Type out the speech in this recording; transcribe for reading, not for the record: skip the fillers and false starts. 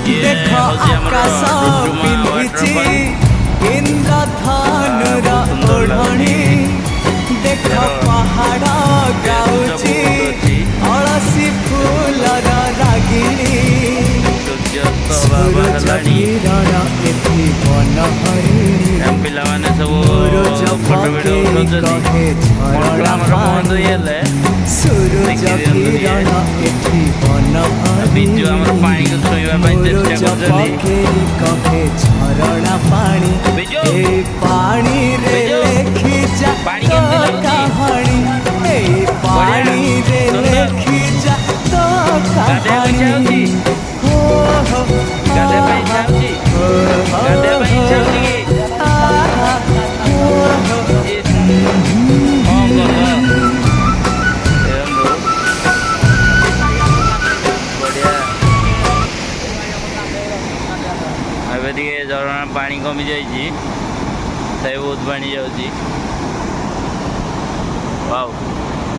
देख आकाश पिंधिची इंद्रधनुर ओढ़णी देख पहाड़ गाउची अलसी फूलर रागिणी सूरज किरण एथि बन हरिणी पिलाने सब सूरज पके कहे झरना पानी सूरज किरण एथि बन हरिणी सूरज पके कहे झरना पानी ए पानी रे लेखी जा तो कहानी ए पानी रे लेखी जा तो कहानी झरणा पानी कमी जाइए बहुत पानी जाऊँगी वाव।